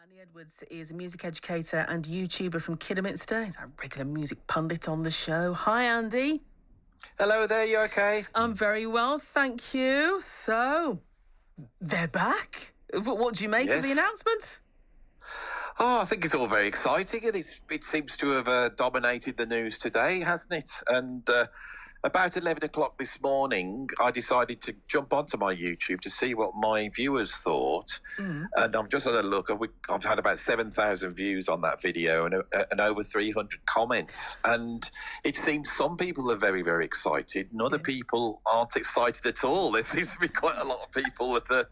Andy Edwards is a music educator and YouTuber from Kidderminster. He's a regular music pundit on the show. Hi, Andy. Hello there, you okay? I'm very well, thank you. So, they're back. What do you make of the announcement? Oh, I think it's all very exciting. It seems to have dominated the news today, hasn't it? And about 11 o'clock this morning, I decided to jump onto my YouTube to see what my viewers thought. And I've just had a look. I've had about 7,000 views on that video and over 300 comments. And it seems some people are very, very excited and other people aren't excited at all. There seems to be quite a lot of people that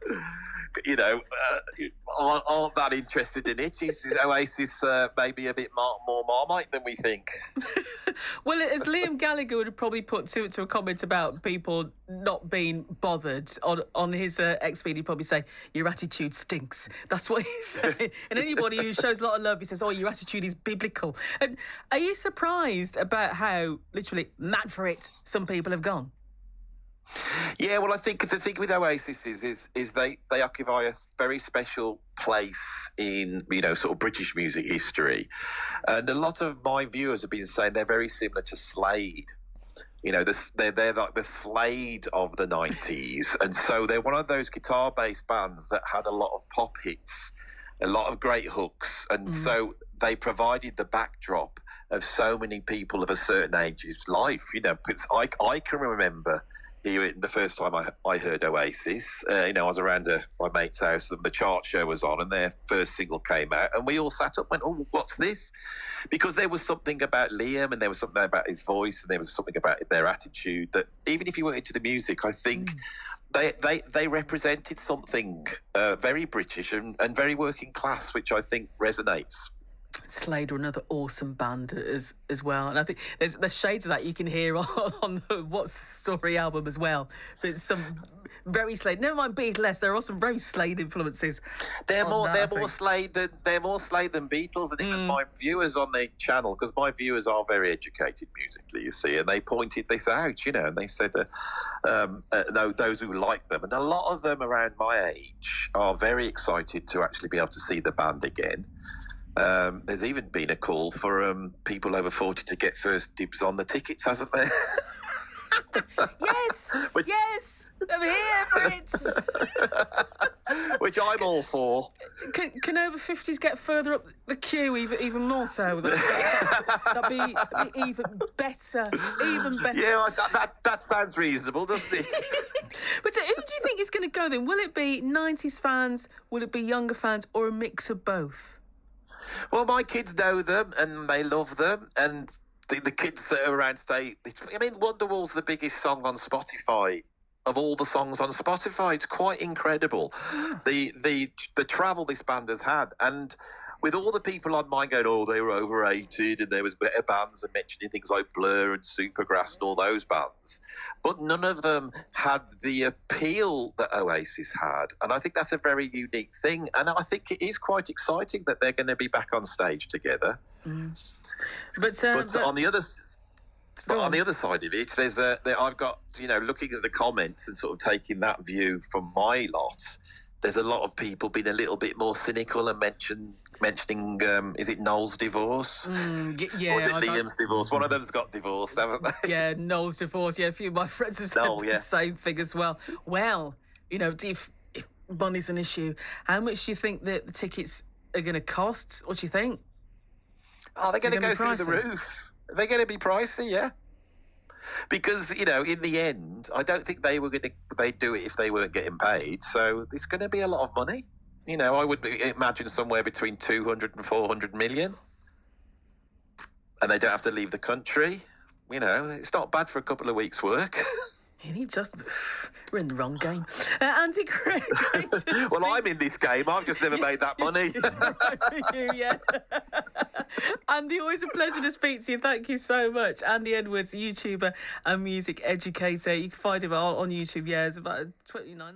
aren't that interested in it. Is Oasis maybe a bit more Marmite than we think? Well, as Liam Gallagher would have probably put to a comment about people not being bothered on his X feed, he'd probably say, your attitude stinks. That's what he's saying. And anybody who shows a lot of love, he says, oh, your attitude is biblical. And are you surprised about how literally mad for it some people have gone? Yeah, well, I think the thing with Oasis is they occupy a very special place in, sort of British music history. And a lot of my viewers have been saying they're very similar to Slade. They're like the Slade of the 90s. And so they're one of those guitar-based bands that had a lot of pop hits, a lot of great hooks. And so they provided the backdrop of so many people of a certain age's life. I can remember the first time I heard Oasis. I was around my mate's house and the chart show was on and their first single came out and we all sat up and went, oh, what's this? Because there was something about Liam and there was something about his voice and there was something about their attitude that even if you weren't into the music, I think they represented something very British and very working class, which I think resonates. Slade are another awesome band as well, and I think there's shades of that you can hear on the What's the Story album as well. There's some very Slade. Never mind Beatles. There are some very Slade influences. They're more Slade than Beatles, and it was my viewers on the channel because my viewers are very educated musically, you see, and they pointed this out, and they said those who like them, and a lot of them around my age are very excited to actually be able to see the band again. There's even been a call for people over 40 to get first dibs on the tickets, hasn't there? Yes, I'm here for it. Which I'm all for. Can over 50s get further up the queue even more so? That'd be even better. Yeah, that sounds reasonable, doesn't it? But who do you think is going to go then? Will it be 90s fans, will it be younger fans, or a mix of both? Well, my kids know them and they love them, and the kids that are around today. Wonderwall's the biggest song on Spotify of all the songs on Spotify. It's quite incredible, the travel this band has had, and with all the people on mine going, oh, they were overrated, and there was better bands and mentioning things like Blur and Supergrass and all those bands, but none of them had the appeal that Oasis had, and I think that's a very unique thing, and I think it is quite exciting that they're going to be back on stage together. But on the other. But on the other side of it, I've got, looking at the comments and sort of taking that view from my lot, there's a lot of people being a little bit more cynical and mentioning, is it Noel's divorce? Yeah. Or is it Liam's divorce? One of them's got divorced, haven't they? Yeah, Noel's divorce. Yeah, a few of my friends have said the same thing as well. Well, if money's an issue, how much do you think that the tickets are going to cost? What do you think? Oh, they're going to go through the roof. They're going to be pricey, yeah. Because, in the end, I don't think they'd do it if they weren't getting paid. So it's going to be a lot of money. I would imagine somewhere between 200 and 400 million. And they don't have to leave the country. It's not bad for a couple of weeks' work. We're in the wrong game. Andy Craig. Well, I'm in this game. I've just never made that money. It's all right for you, yeah. Andy, always a pleasure to speak to you. Thank you so much. Andy Edwards, YouTuber and music educator. You can find him on YouTube. Yeah, it's about 19, 20.